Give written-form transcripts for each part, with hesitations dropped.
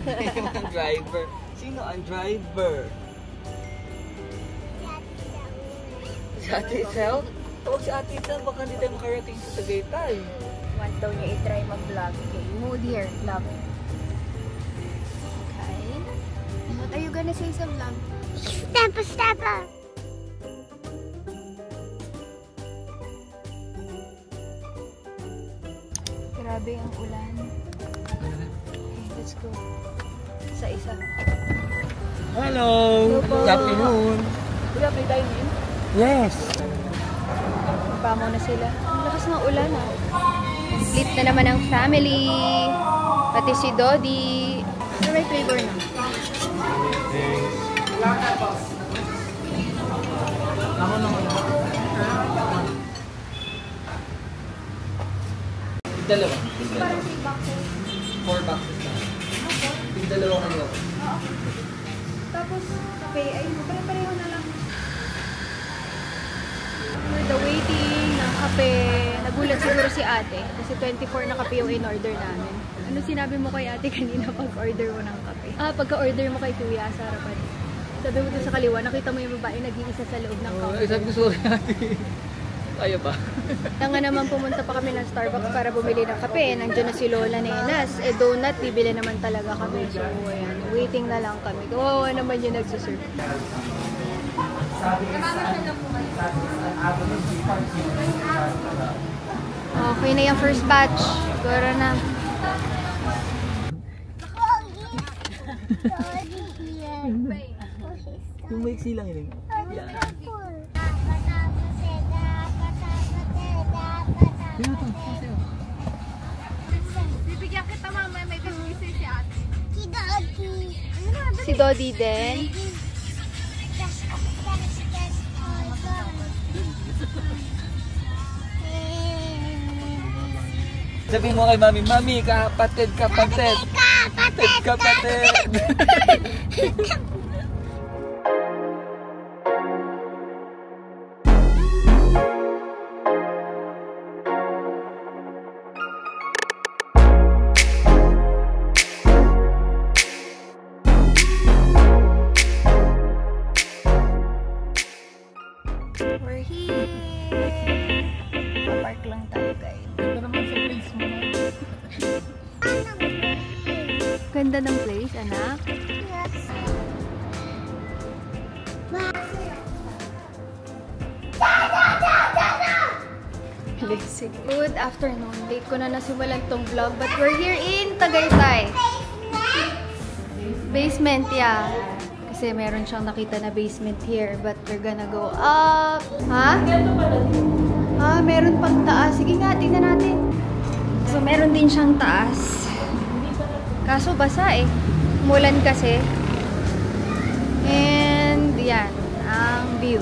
Yung driver. Sino ang driver? Si Ate Isel? Tawag si Ate Isel, baka hindi tayo makarating sa Tagaytay. Want daw niya i-try mag-vlog. Okay, mood here, vlog. Okay. What are you gonna say sa vlog? Step. Grabe ang ulan. Okay, let's go. Isa-isa. Hello! Good afternoon! Kuya, may dine-in? Yes! Pamo na sila. Ang lakas ng ulan ah. Complete na naman ang family. Pati si Dodi. Ano may flavor na? Dalawa. 4 boxes na. Dalawa kanyo. Tapos, kape. Ay, pare-pareho na lang. For the waiting ng kape, nagulat siguro si ate. Kasi 24 na kape yung in-order namin. Ano sinabi mo kay ate kanina pag-order mo ng kape? Pagka-order mo kay kuya sa harapan. Sabi mo doon sa kaliwa, nakita mo yung babae nag-iisa sa loob ng kape. Sabi ko, sorry ate. Kaya ba? Kaya nga naman pumunta pa kami ng Starbucks para bumili ng kape. Nandiyan na si Lola Nenas. Donut, bibili naman talaga kami. So, ayan, waiting na lang kami. Kawawa naman yung nagsuserve. Okay na yung first batch. Siguro na. Yung maiksi lang yun. Yeah. Bibigyan kita mamaya, may bibigyan si ate. Si Dodi. Si Dodi din. Sabihin mo kay Mami, Mami, kapatid. Kapatid. We're here! Papark lang tayo, guys. Ito naman sa place mo na. Ganda ng place, anak. Good afternoon. Late ko na nasimulan tong vlog, but we're here in Tagaytay. Basement, yeah. Kasi meron siyang nakita na basement here, but we're gonna go up. Ha? Meron pang taas. Sige nga, tingnan natin. So, meron din siyang taas. Kaso basa eh. Umulan kasi. And, yan. Ang view.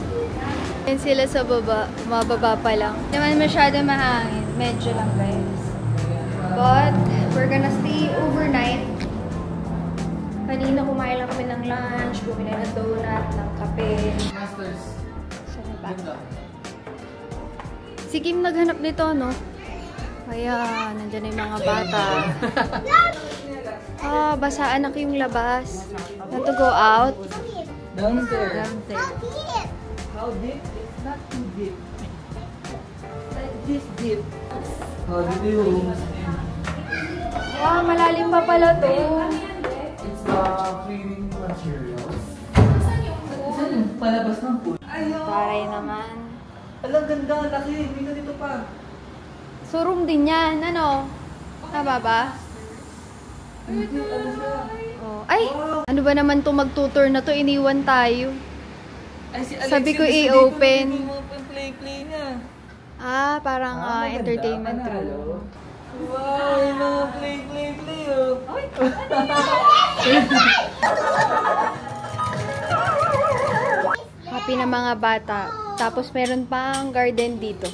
Yan sila sa baba. Mababa pa lang. Hindi naman masyado mahangin. Medyo lang, guys. But, we're gonna stay overnight. Kanina kumain lang kami ng lunch, bumili ng donut, ng kape. Masters. Saan ba? Si Kim naghanap nito, no? Kaya, nandiyan na yung mga bata. Basaan na yung labas. Want to go out? Down there. Down there. How deep? It's not too deep. Like this deep. How do you? Wow, malalim pa pala to. It's cleaning materials. Saan yung palabas ng pool? Ayaw! Taray naman. Alang ganda, laki. May ganito pa. So, room din yan. Ano? Tama ba? Hindi, ano siya? Oh. Ay! Ano ba naman to mag-tutor na to? Iniwan tayo. Ay, si Alex Sabi ko yung i-open. dito, yung play-play niya. Parang Maganda. entertainment Panalo. room. Wow, yung mga play, oh. Happy na mga bata. Tapos meron pang garden dito.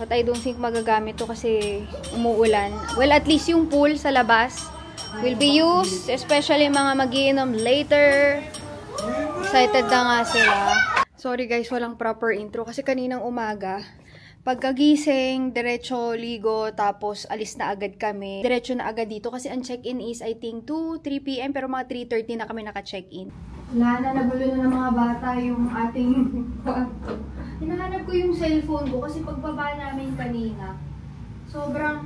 But I don't think magagamit to kasi umuulan. Well, at least yung pool sa labas will be used. Especially mga mag-iinom later. Excited na nga sila. Sorry guys, walang proper intro. Kasi kaninang umaga, Pagkagising, diretso ligo, tapos alis na agad kami. Diretso na agad dito kasi ang check-in is I think 2-3 p.m. pero mga 3:30 na kami naka-check-in. Wala na, nagulo na ng mga bata yung ating kwarto. Hinahanap ko yung cellphone ko kasi pagbaba namin kanina, sobrang,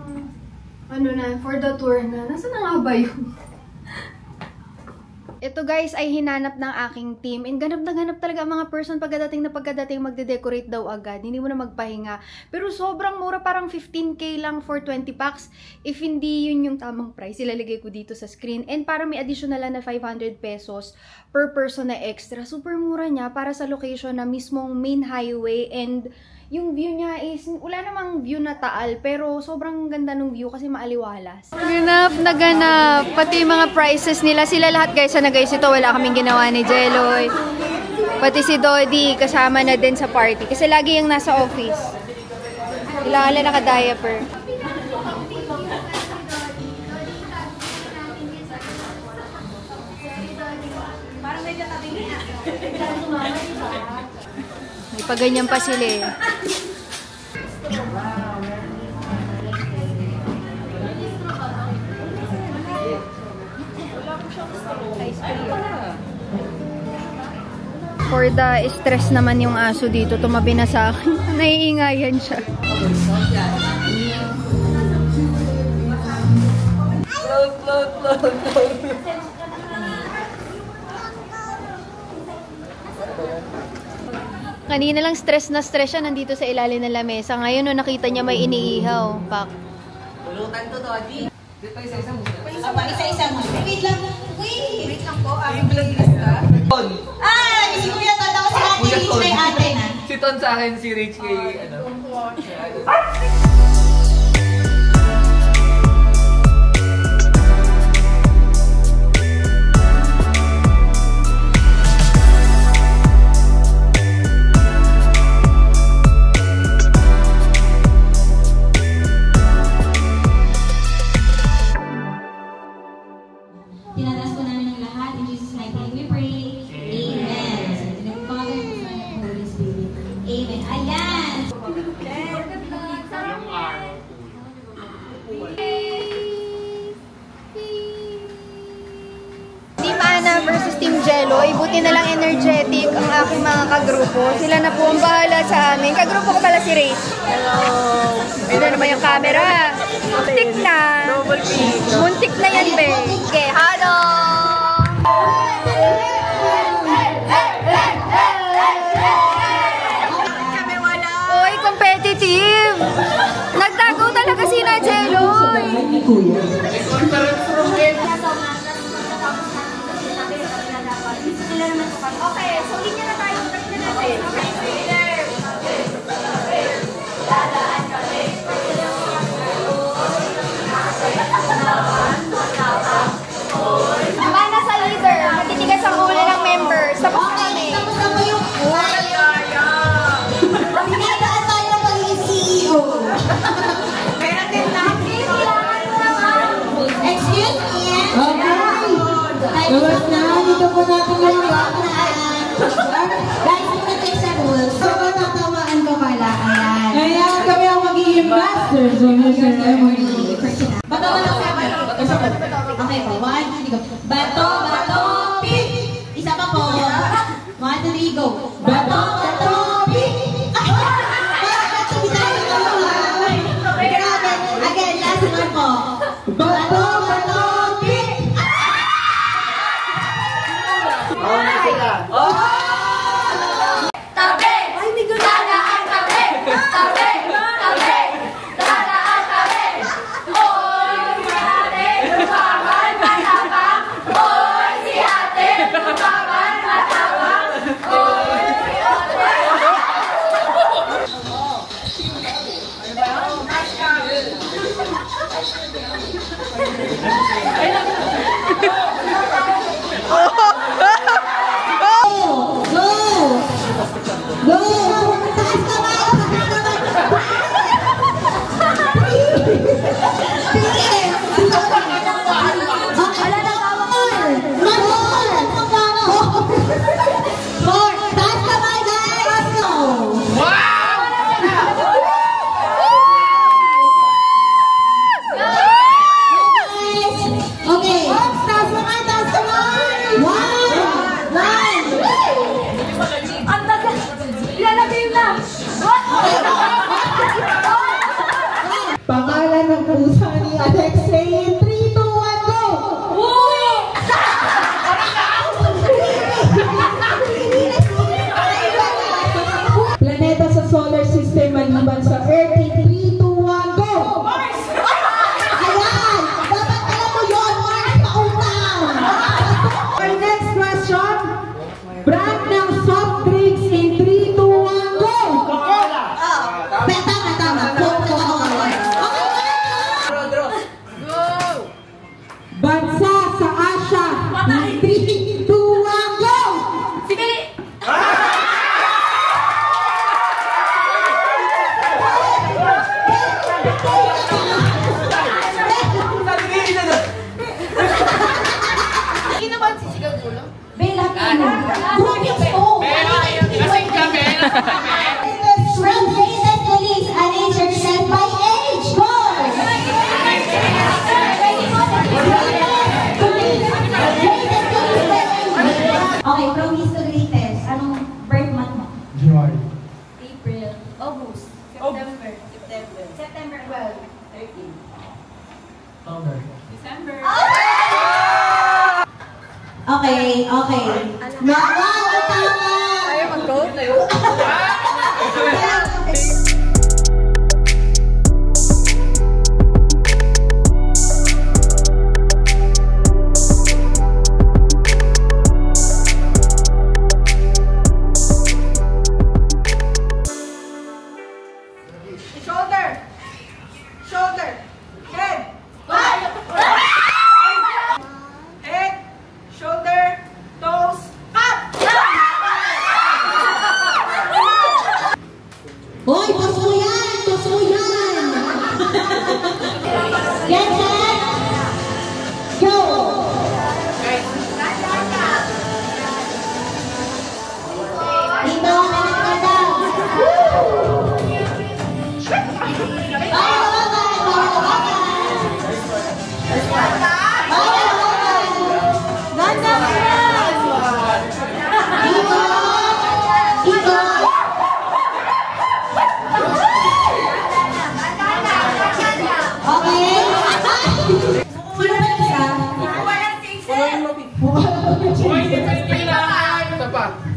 ano na, for the tour na. Nasaan na nga ba yun? Ito guys ay hinanap ng aking team. And ganap na ganap talaga ang mga person pagkadating magde-decorate daw agad. Hindi mo na magpahinga. Pero sobrang mura, parang 15k lang for 20 packs. If hindi yun yung tamang price, ilalagay ko dito sa screen. And parang may additional na 500 pesos per person na extra. Super mura niya para sa location na mismong main highway. And yung view niya is, wala namang view na Taal, pero sobrang ganda ng view kasi maaliwalas. Ganap na ganap. Pati yung mga prices nila, sila lahat guys, sana guys, ito wala kaming ginawa ni Jeloy. Pati si Dodi, kasama na din sa party. Kasi lagi yung nasa office. Ilala naka-diaper. May paganyan pa sila eh. For the stress naman yung aso dito, tumabi na sa akin. Naiingayan siya. Kanina lang stress na stress siya nandito sa ilalim ng lamesa. Ngayon, no, nakita niya may iniihaw. Pak. Pulutan to, Dodi. Dito isa-isa mo. Isa-isa mo. Wait lang. Wait lang po. Ton. Si Kuya Ton. Ako si Ate Rich kay ate na. Si Ton sa akin, si Rich kay ano. Tinatas po namin ang lahat. In Jesus' mighty name we pray. Amen. In the Father, and the Son, and the Holy Spirit. Amen. Ayan! Team Ana versus Team Jeloy. Buti na lang energetic ang aking mga kagrupo. Sila na po ang bahala sa amin. Kagrupo ko pala si Rach. Hello! Ito naman yung camera. Muntik na. Muntik na yan, be. Okay, hello! Uy, competitive! Nagtago talaga si na Jeloy. Okay, so linya na tayo. Tag na natin. Mana sa leader. Matitigas ang ulo ng members. Tapos kami. Tapos na po yung Pinadaan tayo ng pagiging CEO. Meron din natin. Excuse me? Okay. Tapos na. Dito po natin yung guys, muna tayo sa rules. So, matatamaan ko pala. Ayan. Kaya kami ang magiging masters of the ceremony. Bato, bato, bato. Okay po. 1, 2, 3, go. Bato, bato, pick. Isa pa po. 1, 2, 3, go. Bato, bato, pick. Again, last one po. Bato, bato, pick. Tabi! Dadaan tabi! Tabi! Tabi! Dadaan tabi! Oy, si ate! Lumaban matapang! Oy, si ate! Lumaban matapang! Oy, si ate! bansa sa Asia. 3, 2, 1, go! Si Bili! Hindi naman sisigaw dulo. Bella Tino. Province O. Kasing kami. From greatest police, arrange yourself by age. Go! Okay, from least to greatest. Anong birth month mo? Joy. April. August. September. September 12. 13. October. December. Okay, okay. Wow, tama! Ayaw mag-go? Shoulder. Shoulder. Head. Head. Shoulder. Toes. Up. Hoy, paso yan! Paso yan! Get set! Go! Dito, kanat-kata!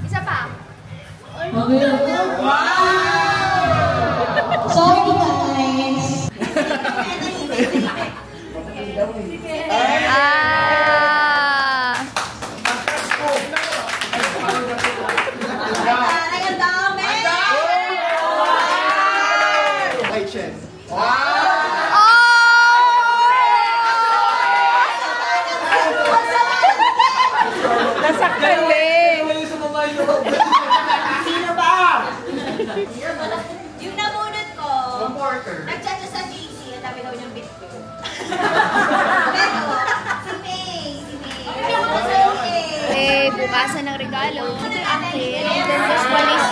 Isa pa. Sorry guys! Ay, ang dami! Nasaktan eh. Yung nabunod ko, nag-chat siya sa JC, ang dami daw niyang bitcoin. Pero, si May. Bukasan ng regalo. Ito yung akin. And then this one is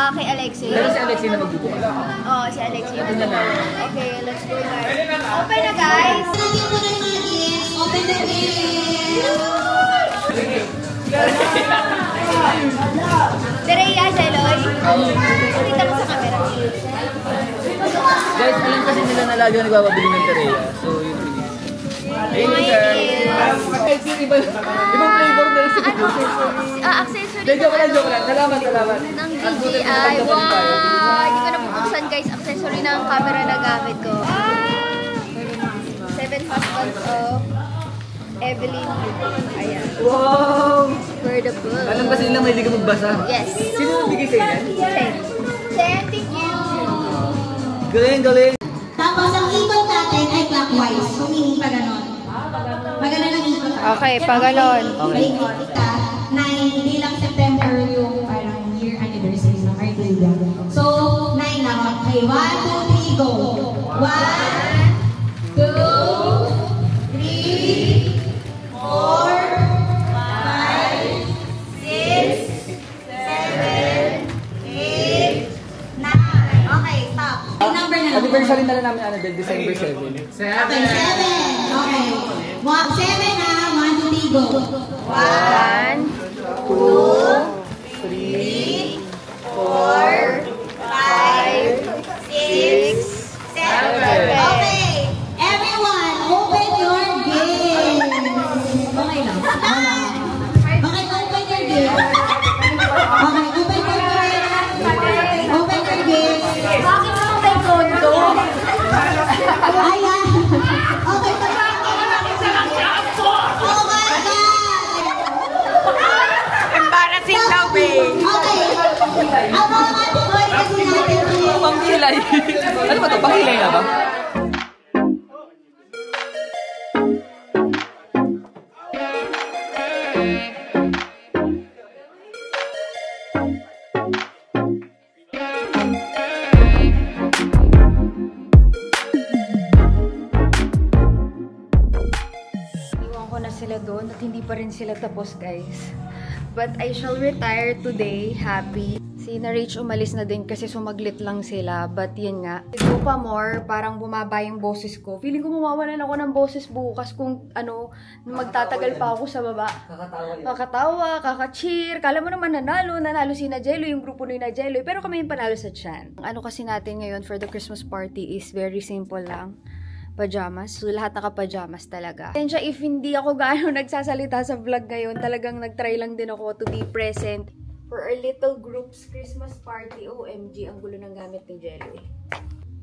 kay Alexei. Pero si Alexei na magbubukas. Oo, si Alexei. Okay, let's go guys. Open na guys. Lagyan mo na ng mga gifts. Open the gift. Tereya, Jeloy. Pakita mo sa camera. Guys, alam kasi nila na lagi nagbababili ng Tereya. So, yun yung bilis. Ayun yung sir. Ibang flavor na rin sa Accessory joke lang. Salamat. ng DJI. Wow! Hindi ko nabubuksan guys. Accessory ng camera na gamit ko. 7 husbands of Evelyn. Ayan. Wow! For the book. Alam kasi nila may hindi ka magbasa. Yes. Sino nagbigay sa inyo? Sen. Sen, thank you. Galing. Tapos, ang ikot natin ay clockwise. So, meaning pa ganon. Maganda ng ikot. Okay, pa ganon. Okay. Kita, 9 bilang September yung parang year anniversary ng Arcadia. So, 9 na. Okay, 1, 2, 3, go. 1, 2, 3, 4, 5, 6, 7, 8, 9. Okay, stop. Yung number na lang. Anniversary na lang namin December 7. Okay, 7. Okay. 7 na. 1, 2, 3, go. 1, 2, 3, 4, 5, 6, 7. Okay. Everyone, open your games. Okay lang. Okay, open your games. Okay, open your games. Open your games. Bakit mo may kondo? Ayan. Okay, oh my God! Embarrassing now, babe. Okay. Ang mga boys kasi natin is... Pangilay. Ano ba ito? Pangilay na ba? Sila doon at hindi pa rin sila tapos, guys. But I shall retire today happy. Si na-reach umalis na din kasi sumaglit lang sila. But yun nga. Ito pa more, parang bumaba yung boses ko. Feeling ko mawawalan ako ng boses bukas kung ano, magtatagal pa ako sa baba. Kakatawa, kaka-cheer. Kala mo naman nanalo si Najello, yung grupo ni Najello. Pero kami yung panalo sa Chan. Ang ano kasi natin ngayon for the Christmas party is very simple lang. Pajamas. So, lahat naka-pajamas talaga. And siya, if hindi ako gaano nagsasalita sa vlog ngayon, talagang nag-try lang din ako to be present for our little group's Christmas party. OMG, ang gulo ng gamit ni Jelly.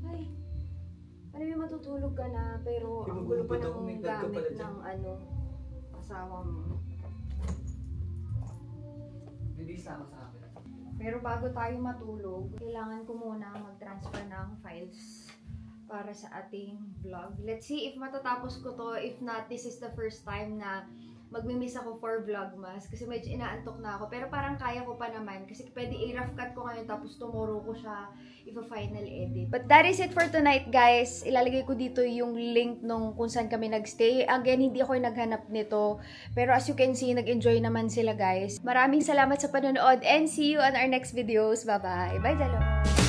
Ay, alam mo, matutulog ka na, pero ang gulo pa ng gamit ng asawa mo. Pero bago tayo matulog, kailangan ko muna mag-transfer ng files para sa ating vlog. Let's see if matatapos ko to. If not, this is the first time na magmi-miss ako for vlogmas. Kasi medyo inaantok na ako. Pero parang kaya ko pa naman. Kasi pwede i-rough cut ko ngayon tapos tomorrow ko siya i-final edit. But that is it for tonight, guys. Ilalagay ko dito yung link nung kung saan kami nagstay. Again, hindi ako naghanap nito. Pero as you can see, nag-enjoy naman sila, guys. Maraming salamat sa panonood and see you on our next videos. Bye-bye. Bye, Jalo!